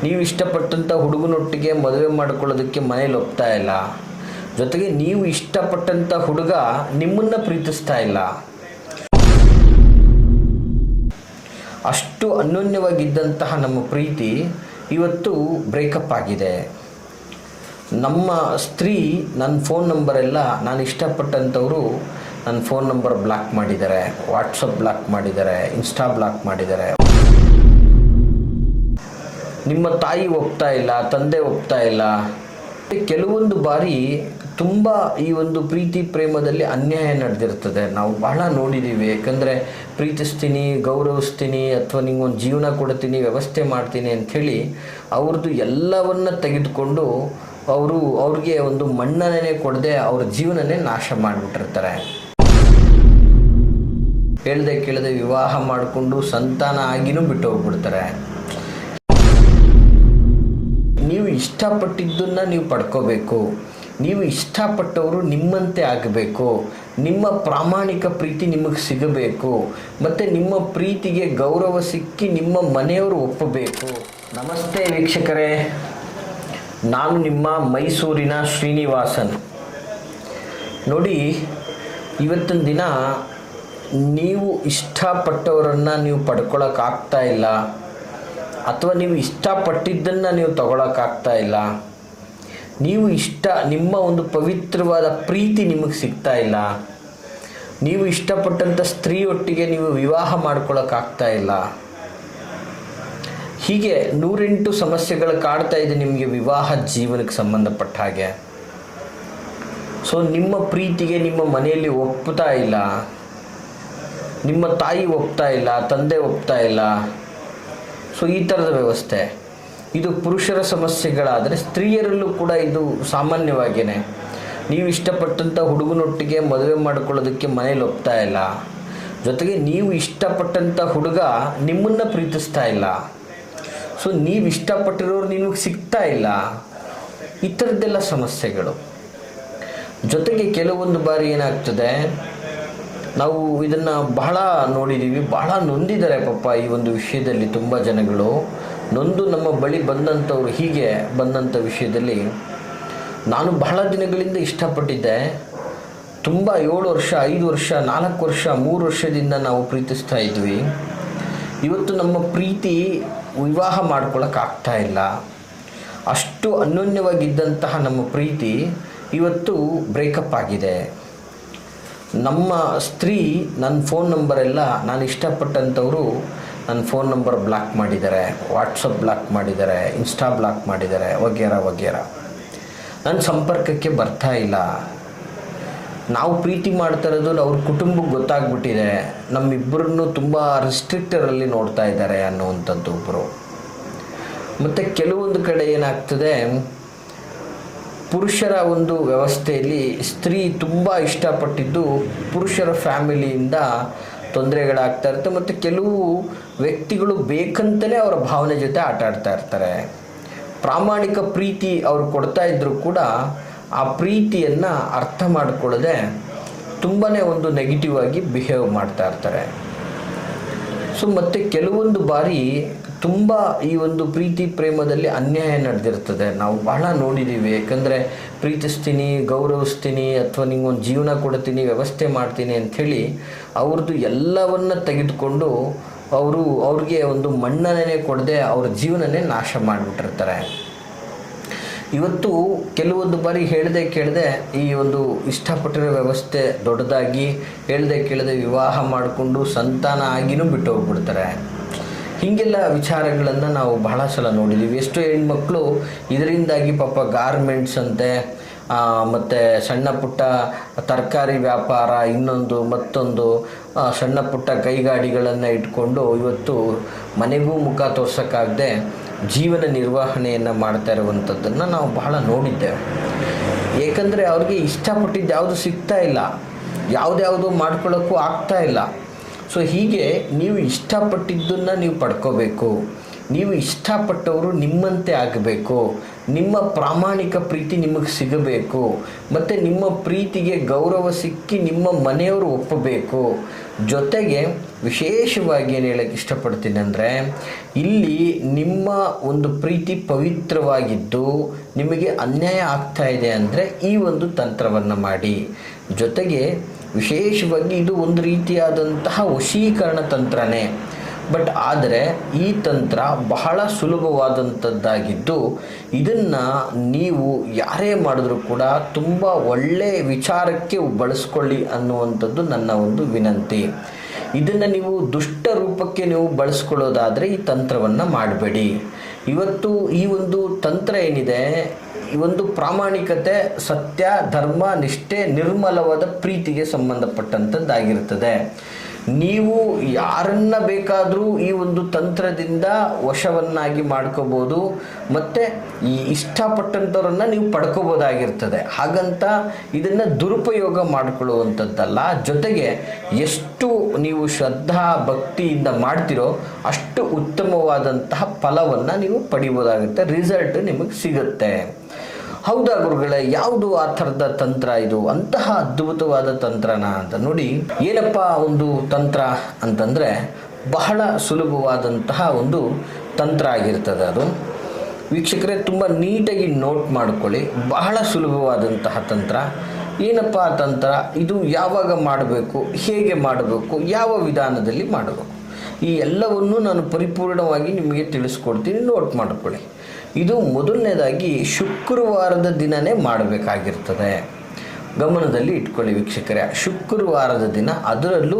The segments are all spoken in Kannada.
ನೀವು ಇಷ್ಟಪಟ್ಟಂಥ ಹುಡುಗನೊಟ್ಟಿಗೆ ಮದುವೆ ಮಾಡ್ಕೊಳ್ಳೋದಕ್ಕೆ ಮನೇಲಿ ಒಪ್ತಾ ಇಲ್ಲ. ಜೊತೆಗೆ ನೀವು ಇಷ್ಟಪಟ್ಟಂಥ ಹುಡುಗ ನಿಮ್ಮನ್ನು ಪ್ರೀತಿಸ್ತಾ ಇಲ್ಲ. ಅಷ್ಟು ಅನ್ಯೋನ್ಯವಾಗಿದ್ದಂತಹ ನಮ್ಮ ಪ್ರೀತಿ ಇವತ್ತು ಬ್ರೇಕಪ್ ಆಗಿದೆ. ನಮ್ಮ ಸ್ತ್ರೀ ನನ್ನ ಫೋನ್ ನಂಬರೆಲ್ಲ ನಾನು ಇಷ್ಟಪಟ್ಟಂಥವರು ನನ್ನ ಫೋನ್ ನಂಬರ್ ಬ್ಲಾಕ್ ಮಾಡಿದ್ದಾರೆ, ವಾಟ್ಸಪ್ ಬ್ಲಾಕ್ ಮಾಡಿದ್ದಾರೆ, ಇನ್ಸ್ಟಾ ಬ್ಲಾಕ್ ಮಾಡಿದ್ದಾರೆ. ನಿಮ್ಮ ತಾಯಿ ಒಪ್ತಾ ಇಲ್ಲ, ತಂದೆ ಒಪ್ತಾ ಇಲ್ಲ. ಕೆಲವೊಂದು ಬಾರಿ ತುಂಬ ಈ ಒಂದು ಪ್ರೀತಿ ಪ್ರೇಮದಲ್ಲಿ ಅನ್ಯಾಯ ನಡೆದಿರ್ತದೆ. ನಾವು ಬಹಳ ನೋಡಿದ್ದೀವಿ. ಯಾಕಂದರೆ ಪ್ರೀತಿಸ್ತೀನಿ, ಗೌರವಿಸ್ತೀನಿ, ಅಥವಾ ನಿಂಗೊಂದು ಜೀವನ ಕೊಡ್ತೀನಿ, ವ್ಯವಸ್ಥೆ ಮಾಡ್ತೀನಿ ಅಂಥೇಳಿ ಅವ್ರದ್ದು ಎಲ್ಲವನ್ನ ತೆಗೆದುಕೊಂಡು ಅವ್ರಿಗೆ ಒಂದು ಮನ್ನಣೆ ಕೊಡದೆ ಅವ್ರ ಜೀವನನೇ ನಾಶ ಮಾಡಿಬಿಟ್ಟಿರ್ತಾರೆ. ಹೇಳ್ದೆ ಕೇಳದೆ ವಿವಾಹ ಮಾಡಿಕೊಂಡು ಸಂತಾನ ಆಗಿನೂ ಬಿಟ್ಟು ಹೋಗ್ಬಿಡ್ತಾರೆ. ನೀವು ಇಷ್ಟಪಟ್ಟಿದ್ದನ್ನು ನೀವು ಪಡ್ಕೋಬೇಕು. ನೀವು ಇಷ್ಟಪಟ್ಟವರು ನಿಮ್ಮಂತೆ ಆಗಬೇಕು. ನಿಮ್ಮ ಪ್ರಾಮಾಣಿಕ ಪ್ರೀತಿ ನಿಮಗೆ ಸಿಗಬೇಕು. ಮತ್ತು ನಿಮ್ಮ ಪ್ರೀತಿಗೆ ಗೌರವ ಸಿಕ್ಕಿ ನಿಮ್ಮ ಮನೆಯವರು ಒಪ್ಪಬೇಕು. ನಮಸ್ತೆ ವೀಕ್ಷಕರೇ, ನಾನು ನಿಮ್ಮ ಮೈಸೂರಿನ ಶ್ರೀನಿವಾಸನ್. ನೋಡಿ, ಇವತ್ತಿನ ದಿನ ನೀವು ಇಷ್ಟಪಟ್ಟವರನ್ನು ನೀವು ಪಡ್ಕೊಳ್ಳೋಕ್ಕಾಗ್ತಾ ಇಲ್ಲ, ಅಥವಾ ನೀವು ಇಷ್ಟಪಟ್ಟಿದ್ದನ್ನು ನೀವು ತಗೊಳಕ್ಕಾಗ್ತಾ ಇಲ್ಲ. ನಿಮ್ಮ ಒಂದು ಪವಿತ್ರವಾದ ಪ್ರೀತಿ ನಿಮಗೆ ಸಿಗ್ತಾ ಇಲ್ಲ. ನೀವು ಇಷ್ಟಪಟ್ಟಂಥ ಸ್ತ್ರೀಯೊಟ್ಟಿಗೆ ನೀವು ವಿವಾಹ ಮಾಡ್ಕೊಳ್ಳೋಕ್ಕಾಗ್ತಾ ಇಲ್ಲ. ಹೀಗೆ 108 ಸಮಸ್ಯೆಗಳು ಕಾಡ್ತಾ ಇದೆ ನಿಮಗೆ ವಿವಾಹ ಜೀವನಕ್ಕೆ ಸಂಬಂಧಪಟ್ಟ ಹಾಗೆ. ಸೊ ನಿಮ್ಮ ಪ್ರೀತಿಗೆ ನಿಮ್ಮ ಮನೆಯಲ್ಲಿ ಒಪ್ತಾ ಇಲ್ಲ, ನಿಮ್ಮ ತಾಯಿ ಒಪ್ತಾ ಇಲ್ಲ, ತಂದೆ ಒಪ್ತಾ ಇಲ್ಲ. ಸೊ ಈ ಥರದ ವ್ಯವಸ್ಥೆ ಇದು ಪುರುಷರ ಸಮಸ್ಯೆಗಳಾದರೆ, ಸ್ತ್ರೀಯರಲ್ಲೂ ಕೂಡ ಇದು ಸಾಮಾನ್ಯವಾಗಿಯೇ. ನೀವು ಇಷ್ಟಪಟ್ಟಂಥ ಹುಡುಗನೊಟ್ಟಿಗೆ ಮದುವೆ ಮಾಡ್ಕೊಳ್ಳೋದಕ್ಕೆ ಮನೇಲಿ ಒಪ್ತಾ ಇಲ್ಲ. ಜೊತೆಗೆ ನೀವು ಇಷ್ಟಪಟ್ಟಂಥ ಹುಡುಗ ನಿಮ್ಮನ್ನು ಪ್ರೀತಿಸ್ತಾ ಇಲ್ಲ. ಸೊ ನೀವು ಇಷ್ಟಪಟ್ಟಿರೋರು ನಿಮಗೆ ಸಿಗ್ತಾ ಇಲ್ಲ. ಈ ಥರದ್ದೆಲ್ಲ ಸಮಸ್ಯೆಗಳು. ಜೊತೆಗೆ ಕೆಲವೊಂದು ಬಾರಿ ಏನಾಗ್ತದೆ, ನಾವು ಇದನ್ನು ಬಹಳ ನೋಡಿದ್ದೀವಿ, ಬಹಳ ನೊಂದಿದ್ದಾರೆ ಪಾಪ ಈ ಒಂದು ವಿಷಯದಲ್ಲಿ. ತುಂಬ ಜನಗಳು ನೊಂದು ನಮ್ಮ ಬಳಿ ಬಂದಂಥವ್ರು ಹೀಗೆ ಬಂದಂಥ ವಿಷಯದಲ್ಲಿ, ನಾನು ಬಹಳ ದಿನಗಳಿಂದ ಇಷ್ಟಪಟ್ಟಿದ್ದೆ, ತುಂಬ 7 ವರ್ಷ, 5 ವರ್ಷ, 4 ವರ್ಷ, 3 ವರ್ಷದಿಂದ ನಾವು ಪ್ರೀತಿಸ್ತಾ ಇದ್ವಿ. ಇವತ್ತು ನಮ್ಮ ಪ್ರೀತಿ ವಿವಾಹ ಮಾಡ್ಕೊಳ್ಳೋಕ್ಕಾಗ್ತಾ ಇಲ್ಲ. ಅಷ್ಟು ಅನ್ಯೋನ್ಯವಾಗಿದ್ದಂತಹ ನಮ್ಮ ಪ್ರೀತಿ ಇವತ್ತು ಬ್ರೇಕಪ್ ಆಗಿದೆ. ನಮ್ಮ ಸ್ತ್ರೀ ನನ್ನ ಫೋನ್ ನಂಬರೆಲ್ಲ ನಾನು ಇಷ್ಟಪಟ್ಟಂಥವರು ನನ್ನ ಫೋನ್ ನಂಬರ್ ಬ್ಲಾಕ್ ಮಾಡಿದ್ದಾರೆ, ವಾಟ್ಸಪ್ ಬ್ಲಾಕ್ ಮಾಡಿದ್ದಾರೆ, ಇನ್ಸ್ಟಾ ಬ್ಲಾಕ್ ಮಾಡಿದ್ದಾರೆ, ವಗೇರ. ನನ್ನ ಸಂಪರ್ಕಕ್ಕೆ ಬರ್ತಾ ಇಲ್ಲ. ನಾವು ಪ್ರೀತಿ ಮಾಡ್ತಾ ಇರೋದು ಅವ್ರ ಕುಟುಂಬಕ್ಕೆ ಗೊತ್ತಾಗ್ಬಿಟ್ಟಿದೆ. ನಮ್ಮಿಬ್ಬರನ್ನು ತುಂಬ ರಿಸ್ಟ್ರಿಕ್ಟರಲ್ಲಿ ನೋಡ್ತಾ ಇದ್ದಾರೆ ಅನ್ನುವಂಥದ್ದು ಒಬ್ಬರು. ಮತ್ತು ಕೆಲವೊಂದು ಕಡೆ ಏನಾಗ್ತದೆ, ಪುರುಷರ ಒಂದು ವ್ಯವಸ್ಥೆಯಲ್ಲಿ ಸ್ತ್ರೀ ತುಂಬ ಇಷ್ಟಪಟ್ಟಿದ್ದು ಪುರುಷರ ಫ್ಯಾಮಿಲಿಯಿಂದ ತೊಂದರೆಗಳಾಗ್ತಾ ಇರುತ್ತೆ. ಮತ್ತು ಕೆಲವು ವ್ಯಕ್ತಿಗಳು ಬೇಕಂತಲೇ ಅವರ ಭಾವನೆ ಜೊತೆ ಆಟ ಆಡ್ತಾ ಇರ್ತಾರೆ. ಪ್ರಾಮಾಣಿಕ ಪ್ರೀತಿ ಅವರು ಕೊಡ್ತಾ ಇದ್ದರೂ ಕೂಡ ಆ ಪ್ರೀತಿಯನ್ನು ಅರ್ಥ ಮಾಡಿಕೊಳ್ಳದೆ ತುಂಬಾ ಒಂದು ನೆಗೆಟಿವ್ ಆಗಿ ಬಿಹೇವ್ ಮಾಡ್ತಾ ಇರ್ತಾರೆ. ಸೊ ಮತ್ತು ಕೆಲವೊಂದು ಬಾರಿ ತುಂಬ ಈ ಒಂದು ಪ್ರೀತಿ ಪ್ರೇಮದಲ್ಲಿ ಅನ್ಯಾಯ ನಡೆದಿರ್ತದೆ. ನಾವು ಬಹಳ ನೋಡಿದ್ದೀವಿ. ಯಾಕಂದರೆ ಪ್ರೀತಿಸ್ತೀನಿ, ಗೌರವಿಸ್ತೀನಿ, ಅಥವಾ ನಿಂಗೊಂದು ಜೀವನ ಕೊಡ್ತೀನಿ, ವ್ಯವಸ್ಥೆ ಮಾಡ್ತೀನಿ ಅಂಥೇಳಿ ಅವ್ರದ್ದು ಎಲ್ಲವನ್ನ ತೆಗೆದುಕೊಂಡು ಅವ್ರಿಗೆ ಒಂದು ಮನ್ನಣೆ ಕೊಡದೆ ಅವ್ರ ಜೀವನನೇ ನಾಶ ಮಾಡಿಬಿಟ್ಟಿರ್ತಾರೆ. ಇವತ್ತು ಕೆಲವೊಂದು ಬಾರಿ ಹೇಳ್ದೆ ಕೇಳದೆ ಈ ಒಂದು ಇಷ್ಟಪಟ್ಟಿರೋ ವ್ಯವಸ್ಥೆ ದೊಡ್ಡದಾಗಿ ಹೇಳ್ದೆ ಕೇಳದೆ ವಿವಾಹ ಮಾಡಿಕೊಂಡು ಸಂತಾನ ಆಗಿನೂ ಬಿಟ್ಟು ಹೋಗ್ಬಿಡ್ತಾರೆ. ಹೀಗೆಲ್ಲ ವಿಚಾರಗಳನ್ನು ನಾವು ಬಹಳ ಸಲ ನೋಡಿದ್ದೀವಿ. ಎಷ್ಟೋ ಹೆಣ್ಮಕ್ಳು ಇದರಿಂದಾಗಿ ಪಾಪ ಗಾರ್ಮೆಂಟ್ಸ್ ಅಂತೆ, ಮತ್ತು ಸಣ್ಣ ಪುಟ್ಟ ತರಕಾರಿ ವ್ಯಾಪಾರ, ಮತ್ತೊಂದು ಸಣ್ಣ ಪುಟ್ಟ ಕೈಗಾಡಿಗಳನ್ನು ಇಟ್ಕೊಂಡು ಇವತ್ತು ಮನೆಗೂ ಮುಖ ತೋರ್ಸೋಕ್ಕಾಗದೆ ಜೀವನ ನಿರ್ವಹಣೆಯನ್ನು ಮಾಡ್ತಾ ಇರುವಂಥದ್ದನ್ನು ನಾವು ಬಹಳ ನೋಡಿದ್ದೇವೆ. ಏಕೆಂದರೆ ಅವ್ರಿಗೆ ಇಷ್ಟಪಟ್ಟಿದ್ದು ಯಾವುದು ಸಿಗ್ತಾ ಇಲ್ಲ, ಯಾವುದ್ಯಾವುದು ಮಾಡ್ಕೊಳ್ಳೋಕ್ಕೂ ಆಗ್ತಾ ಇಲ್ಲ. ಸೊ ಹೀಗೆ ನೀವು ಇಷ್ಟಪಟ್ಟಿದ್ದನ್ನು ನೀವು ಪಡ್ಕೋಬೇಕು. ನೀವು ಇಷ್ಟಪಟ್ಟವರು ನಿಮ್ಮಂತೆ ಆಗಬೇಕು. ನಿಮ್ಮ ಪ್ರಾಮಾಣಿಕ ಪ್ರೀತಿ ನಿಮಗೆ ಸಿಗಬೇಕು. ಮತ್ತು ನಿಮ್ಮ ಪ್ರೀತಿಗೆ ಗೌರವ ಸಿಕ್ಕಿ ನಿಮ್ಮ ಮನೆಯವರು ಒಪ್ಪಬೇಕು. ಜೊತೆಗೆ ವಿಶೇಷವಾಗಿ ಏನು ಹೇಳಕ್ಕೆ ಇಷ್ಟಪಡ್ತೀನಿ ಅಂದರೆ, ಇಲ್ಲಿ ನಿಮ್ಮ ಒಂದು ಪ್ರೀತಿ ಪವಿತ್ರವಾಗಿದ್ದು ನಿಮಗೆ ಅನ್ಯಾಯ ಆಗ್ತಾ ಇದೆ ಅಂದರೆ ಈ ಒಂದು ತಂತ್ರವನ್ನು ಮಾಡಿ. ಜೊತೆಗೆ ವಿಶೇಷವಾಗಿ ಇದು ಒಂದು ರೀತಿಯಾದಂತಹ ವಶೀಕರಣ ತಂತ್ರನೇ. ಬಟ್ ಆದರೆ ಈ ತಂತ್ರ ಬಹಳ ಸುಲಭವಾದಂಥದ್ದಾಗಿದ್ದು ಇದನ್ನು ನೀವು ಯಾರೇ ಮಾಡಿದ್ರೂ ಕೂಡ ತುಂಬ ಒಳ್ಳೆಯ ವಿಚಾರಕ್ಕೆ ಬಳಸ್ಕೊಳ್ಳಿ ಅನ್ನುವಂಥದ್ದು ನನ್ನ ಒಂದು ವಿನಂತಿ. ಇದನ್ನು ನೀವು ದುಷ್ಟ ರೂಪಕ್ಕೆ ನೀವು ಬಳಸ್ಕೊಳ್ಳೋದಾದರೆ ಈ ತಂತ್ರವನ್ನು ಮಾಡಬೇಡಿ. ಇವತ್ತು ಈ ಒಂದು ತಂತ್ರ ಏನಿದೆ, ಈ ಒಂದು ಪ್ರಾಮಾಣಿಕತೆ, ಸತ್ಯ, ಧರ್ಮ, ನಿಷ್ಠೆ, ನಿರ್ಮಲವಾದ ಪ್ರೀತಿಗೆ ಸಂಬಂಧಪಟ್ಟಂಥದ್ದಾಗಿರ್ತದೆ. ನೀವು ಯಾರನ್ನ ಬೇಕಾದರೂ ಈ ಒಂದು ತಂತ್ರದಿಂದ ವಶವನ್ನಾಗಿ ಮಾಡ್ಕೋಬೋದು ಮತ್ತು ಈ ಇಷ್ಟಪಟ್ಟಂಥವ್ರನ್ನ ನೀವು ಪಡ್ಕೋಬೋದಾಗಿರ್ತದೆ. ಹಾಗಂತ ಇದನ್ನು ದುರುಪಯೋಗ ಮಾಡಿಕೊಳ್ಳುವಂಥದ್ದಲ್ಲ. ಜೊತೆಗೆ ಎಷ್ಟು ನೀವು ಶ್ರದ್ಧಾ ಭಕ್ತಿಯಿಂದ ಮಾಡ್ತಿರೋ ಅಷ್ಟು ಉತ್ತಮವಾದಂತಹ ಫಲವನ್ನು ನೀವು ಪಡಿಬೋದಾಗುತ್ತೆ, ರಿಸಲ್ಟ್ ನಿಮಗೆ ಸಿಗುತ್ತೆ. ಹೌದಾ ಗುರುಗಳೇ, ಯಾವುದು ಆ ಥರದ ತಂತ್ರ ಇದು, ಅಂತಹ ಅದ್ಭುತವಾದ ತಂತ್ರನ ಅಂತ ನೋಡಿ. ಏನಪ್ಪ ಒಂದು ತಂತ್ರ ಅಂತಂದರೆ ಬಹಳ ಸುಲಭವಾದಂತಹ ಒಂದು ತಂತ್ರ ಆಗಿರ್ತದೆ ಅದು. ವೀಕ್ಷಕರೇ ತುಂಬ ನೀಟಾಗಿ ನೋಟ್ ಮಾಡ್ಕೊಳ್ಳಿ. ಬಹಳ ಸುಲಭವಾದಂತಹ ತಂತ್ರ. ಏನಪ್ಪ ಆ ತಂತ್ರ, ಇದು ಯಾವಾಗ ಮಾಡಬೇಕು, ಹೇಗೆ ಮಾಡಬೇಕು, ಯಾವ ವಿಧಾನದಲ್ಲಿ ಮಾಡಬೇಕು, ಈ ಎಲ್ಲವನ್ನು ನಾನು ಪರಿಪೂರ್ಣವಾಗಿ ನಿಮಗೆ ತಿಳಿಸ್ಕೊಡ್ತೀನಿ, ನೋಟ್ ಮಾಡ್ಕೊಳ್ಳಿ. ಇದು ಮೊದಲನೇದಾಗಿ ಶುಕ್ರವಾರದ ದಿನವೇ ಮಾಡಬೇಕಾಗಿರ್ತದೆ. ಗಮನದಲ್ಲಿ ಇಟ್ಕೊಳ್ಳಿ ವೀಕ್ಷಕರೇ, ಶುಕ್ರವಾರದ ದಿನ, ಅದರಲ್ಲೂ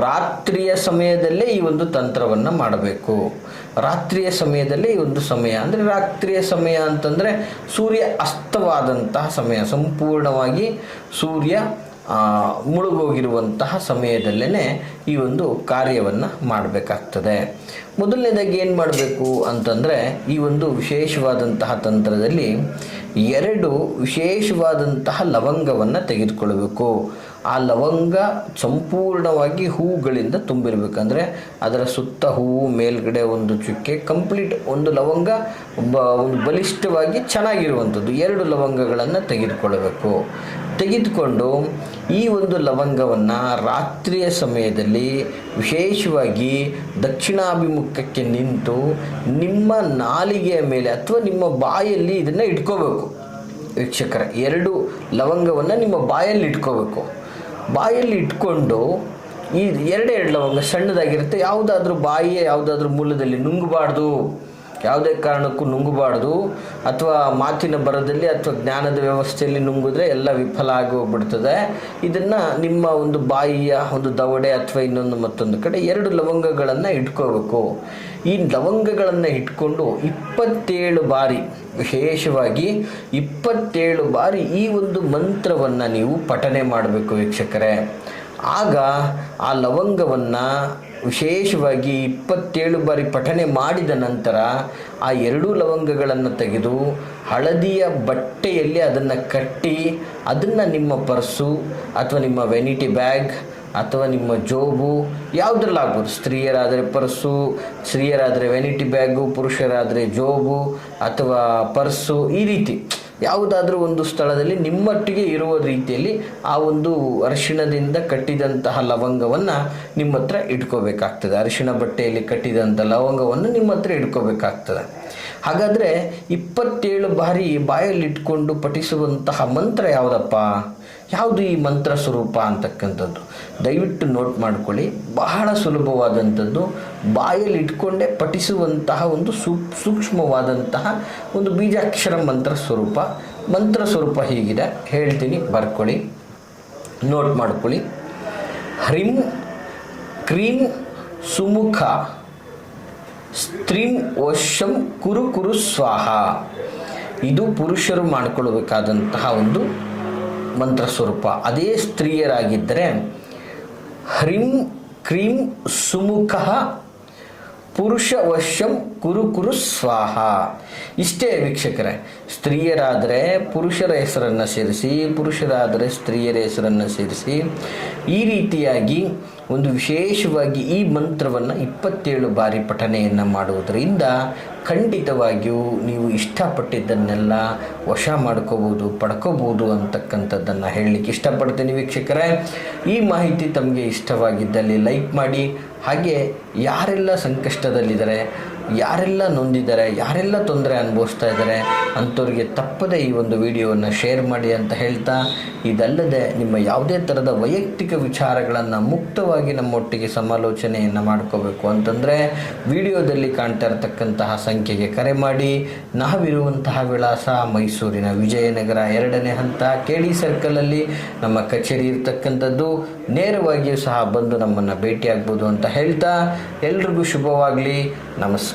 ರಾತ್ರಿಯ ಸಮಯದಲ್ಲೇ ಈ ಒಂದು ತಂತ್ರವನ್ನು ಮಾಡಬೇಕು. ರಾತ್ರಿಯ ಸಮಯದಲ್ಲೇ ಈ ಒಂದು ಸಮಯ ಅಂದರೆ, ರಾತ್ರಿಯ ಸಮಯ ಅಂತಂದರೆ ಸೂರ್ಯ ಅಸ್ತವಾದಂತಹ ಸಮಯ, ಸಂಪೂರ್ಣವಾಗಿ ಸೂರ್ಯ ಮುಳುಗೋಗಿರುವಂತಹ ಸಮಯದಲ್ಲೇ ಈ ಒಂದು ಕಾರ್ಯವನ್ನು ಮಾಡಬೇಕಾಗ್ತದೆ. ಮೊದಲನೇದಾಗಿ ಏನು ಮಾಡಬೇಕು ಅಂತಂದರೆ, ಈ ಒಂದು ವಿಶೇಷವಾದಂತಹ ತಂತ್ರದಲ್ಲಿ 2 ವಿಶೇಷವಾದಂತಹ ಲವಂಗವನ್ನು ತೆಗೆದುಕೊಳ್ಬೇಕು. ಆ ಲವಂಗ ಸಂಪೂರ್ಣವಾಗಿ ಹೂಗಳಿಂದ ತುಂಬಿರಬೇಕಂದ್ರೆ ಅದರ ಸುತ್ತ ಹೂವು, ಮೇಲ್ಗಡೆ ಒಂದು ಚುಕ್ಕೆ, ಕಂಪ್ಲೀಟ್ ಒಂದು ಲವಂಗ ಒಂದು ಬಲಿಷ್ಠವಾಗಿ ಚೆನ್ನಾಗಿರುವಂಥದ್ದು 2 ಲವಂಗಗಳನ್ನು ತೆಗೆದುಕೊಳ್ಳಬೇಕು. ತೆಗೆದುಕೊಂಡು ಈ ಒಂದು ಲವಂಗವನ್ನು ರಾತ್ರಿಯ ಸಮಯದಲ್ಲಿ ವಿಶೇಷವಾಗಿ ದಕ್ಷಿಣಾಭಿಮುಖಕ್ಕೆ ನಿಂತು ನಿಮ್ಮ ನಾಲಿಗೆಯ ಮೇಲೆ ಅಥವಾ ನಿಮ್ಮ ಬಾಯಲ್ಲಿ ಇದನ್ನು ಇಟ್ಕೋಬೇಕು. ವೀಕ್ಷಕರ, 2 ಲವಂಗವನ್ನು ನಿಮ್ಮ ಬಾಯಲ್ಲಿ ಇಟ್ಕೋಬೇಕು. ಬಾಯಲ್ಲಿ ಇಟ್ಕೊಂಡು ಈ 2 ಲವಂಗ ಸಣ್ಣದಾಗಿರುತ್ತೆ, ಯಾವುದಾದ್ರೂ ಬಾಯಿಯ ಯಾವುದಾದ್ರೂ ಮೂಲದಲ್ಲಿ ನುಂಗಬಾರ್ದು, ಯಾವುದೇ ಕಾರಣಕ್ಕೂ ನುಂಗಬಾರ್ದು. ಅಥವಾ ಮಾತಿನ ಬರದಲ್ಲಿ ಅಥವಾ ಜ್ಞಾನದ ವ್ಯವಸ್ಥೆಯಲ್ಲಿ ನುಂಗಿದ್ರೆ ಎಲ್ಲ ವಿಫಲ ಆಗಿ ಹೋಗ್ಬಿಡ್ತದೆ. ಇದನ್ನು ನಿಮ್ಮ ಒಂದು ಬಾಯಿಯ ಒಂದು ದವಡೆ ಅಥವಾ ಇನ್ನೊಂದು ಮತ್ತೊಂದು ಕಡೆ 2 ಲವಂಗಗಳನ್ನು ಇಟ್ಕೋಬೇಕು. ಈ ಲವಂಗಗಳನ್ನು ಇಟ್ಕೊಂಡು 27 ಬಾರಿ, ವಿಶೇಷವಾಗಿ 27 ಬಾರಿ ಈ ಒಂದು ಮಂತ್ರವನ್ನು ನೀವು ಪಠನೆ ಮಾಡಬೇಕು ವೀಕ್ಷಕರೇ. ಆಗ ಆ ಲವಂಗವನ್ನು ವಿಶೇಷವಾಗಿ 27 ಬಾರಿ ಪಠನೆ ಮಾಡಿದ ನಂತರ ಆ 2 ಲವಂಗಗಳನ್ನು ತೆಗೆದು ಹಳದಿಯ ಬಟ್ಟೆಯಲ್ಲಿ ಅದನ್ನು ಕಟ್ಟಿ ಅದನ್ನು ನಿಮ್ಮ ಪರ್ಸು ಅಥವಾ ನಿಮ್ಮ ವೆನಿಟಿ ಬ್ಯಾಗ್ ಅಥವಾ ನಿಮ್ಮ ಜೋಬು ಯಾವುದ್ರಲ್ಲಾಗ್ಬೋದು. ಸ್ತ್ರೀಯರಾದರೆ ಪರ್ಸು, ಸ್ತ್ರೀಯರಾದರೆ ವೆನಿಟಿ ಬ್ಯಾಗು, ಪುರುಷರಾದರೆ ಜೋಬು ಅಥವಾ ಪರ್ಸು, ಈ ರೀತಿ ಯಾವುದಾದ್ರೂ ಒಂದು ಸ್ಥಳದಲ್ಲಿ ನಿಮ್ಮೊಟ್ಟಿಗೆ ಇರುವ ರೀತಿಯಲ್ಲಿ ಆ ಒಂದು ಅರಿಶಿಣದಿಂದ ಕಟ್ಟಿದಂತಹ ಲವಂಗವನ್ನು ನಿಮ್ಮ ಹತ್ರ ಇಟ್ಕೋಬೇಕಾಗ್ತದೆ. ಅರಿಶಿಣ ಬಟ್ಟೆಯಲ್ಲಿ ಕಟ್ಟಿದಂಥ ಲವಂಗವನ್ನು ನಿಮ್ಮ ಹತ್ರ ಇಟ್ಕೋಬೇಕಾಗ್ತದೆ. ಹಾಗಾದರೆ 27 ಬಾರಿ ಬಾಯಲ್ಲಿ ಇಟ್ಕೊಂಡು ಪಠಿಸುವಂತಹ ಮಂತ್ರ ಯಾವುದಪ್ಪ, ಯಾವುದು ಈ ಮಂತ್ರ ಸ್ವರೂಪ ಅಂತಕ್ಕಂಥದ್ದು ದಯವಿಟ್ಟು ನೋಟ್ ಮಾಡ್ಕೊಳ್ಳಿ. ಬಹಳ ಸುಲಭವಾದಂಥದ್ದು, ಬಾಯಲ್ಲಿ ಇಟ್ಕೊಂಡೇ ಪಠಿಸುವಂತಹ ಒಂದು ಸೂಕ್ಷ್ಮವಾದಂತಹ ಒಂದು ಬೀಜಾಕ್ಷರ ಮಂತ್ರ ಸ್ವರೂಪ. ಮಂತ್ರ ಸ್ವರೂಪ ಹೀಗಿದೆ, ಹೇಳ್ತೀನಿ, ಬರ್ಕೊಳ್ಳಿ, ನೋಟ್ ಮಾಡ್ಕೊಳ್ಳಿ. ಹ್ರೀಂ ಕ್ರೀಂ ಸುಮುಖ ಸ್ತ್ರೀಂ ವಶಂ ಕುರು ಕುರು ಸ್ವಾಹ. ಇದು ಪುರುಷರು ಮಾಡಿಕೊಳ್ಳಬೇಕಾದಂತಹ ಒಂದು ಮಂತ್ರ ಸ್ವರೂಪ. ಅದೇ ಸ್ತ್ರೀಯರಾಗಿದ್ದರೆ ಹ್ರೀಂ ಕ್ರೀಂ ಸುಮುಖ ಪುರುಷ ವಶಂ ಕುರು ಕುರು ಸ್ವಾಹ. ಇಷ್ಟೇ ವೀಕ್ಷಕರೇ. ಸ್ತ್ರೀಯರಾದರೆ ಪುರುಷರ ಹೆಸರನ್ನು ಸೇರಿಸಿ, ಪುರುಷರಾದರೆ ಸ್ತ್ರೀಯರ ಹೆಸರನ್ನು ಸೇರಿಸಿ, ಈ ರೀತಿಯಾಗಿ ಒಂದು ವಿಶೇಷವಾಗಿ ಈ ಮಂತ್ರವನ್ನು 27 ಬಾರಿ ಪಠನೆಯನ್ನು ಮಾಡುವುದರಿಂದ ಖಂಡಿತವಾಗಿಯೂ ನೀವು ಇಷ್ಟಪಟ್ಟಿದ್ದನ್ನೆಲ್ಲ ವಶ ಮಾಡ್ಕೋಬೋದು, ಪಡ್ಕೋಬೋದು ಅಂತಕ್ಕಂಥದ್ದನ್ನು ಹೇಳಲಿಕ್ಕೆ ಇಷ್ಟಪಡ್ತೀನಿ ವೀಕ್ಷಕರೇ. ಈ ಮಾಹಿತಿ ತಮಗೆ ಇಷ್ಟವಾಗಿದ್ದಲ್ಲಿ ಲೈಕ್ ಮಾಡಿ. ಹಾಗೆ ಯಾರೆಲ್ಲ ಸಂಕಷ್ಟದಲ್ಲಿದ್ದಾರೆ, ಯಾರೆಲ್ಲ ನೊಂದಿದ್ದಾರೆ, ಯಾರೆಲ್ಲ ತೊಂದರೆ ಅನುಭವಿಸ್ತಾ ಇದ್ದಾರೆ ಅಂಥವ್ರಿಗೆ ತಪ್ಪದೇ ಈ ಒಂದು ವಿಡಿಯೋವನ್ನು ಶೇರ್ ಮಾಡಿ ಅಂತ ಹೇಳ್ತಾ, ಇದಲ್ಲದೆ ನಿಮ್ಮ ಯಾವುದೇ ಥರದ ವೈಯಕ್ತಿಕ ವಿಚಾರಗಳನ್ನು ಮುಕ್ತವಾಗಿ ನಮ್ಮೊಟ್ಟಿಗೆ ಸಮಾಲೋಚನೆಯನ್ನು ಮಾಡ್ಕೋಬೇಕು ಅಂತಂದರೆ ವಿಡಿಯೋದಲ್ಲಿ ಕಾಣ್ತಾ ಇರತಕ್ಕಂತಹ ಸಂಖ್ಯೆಗೆ ಕರೆ ಮಾಡಿ. ನಾವಿರುವಂತಹ ವಿಳಾಸ ಮೈಸೂರಿನ ವಿಜಯನಗರ 2ನೇ ಹಂತ KD ಸರ್ಕಲಲ್ಲಿ ನಮ್ಮ ಕಚೇರಿ ಇರ್ತಕ್ಕಂಥದ್ದು. ನೇರವಾಗಿಯೂ ಸಹ ಬಂದು ನಮ್ಮನ್ನು ಭೇಟಿಯಾಗ್ಬೋದು ಅಂತ ಹೇಳ್ತಾ ಎಲ್ರಿಗೂ ಶುಭವಾಗಲಿ. ನಮಸ್ಕಾರ.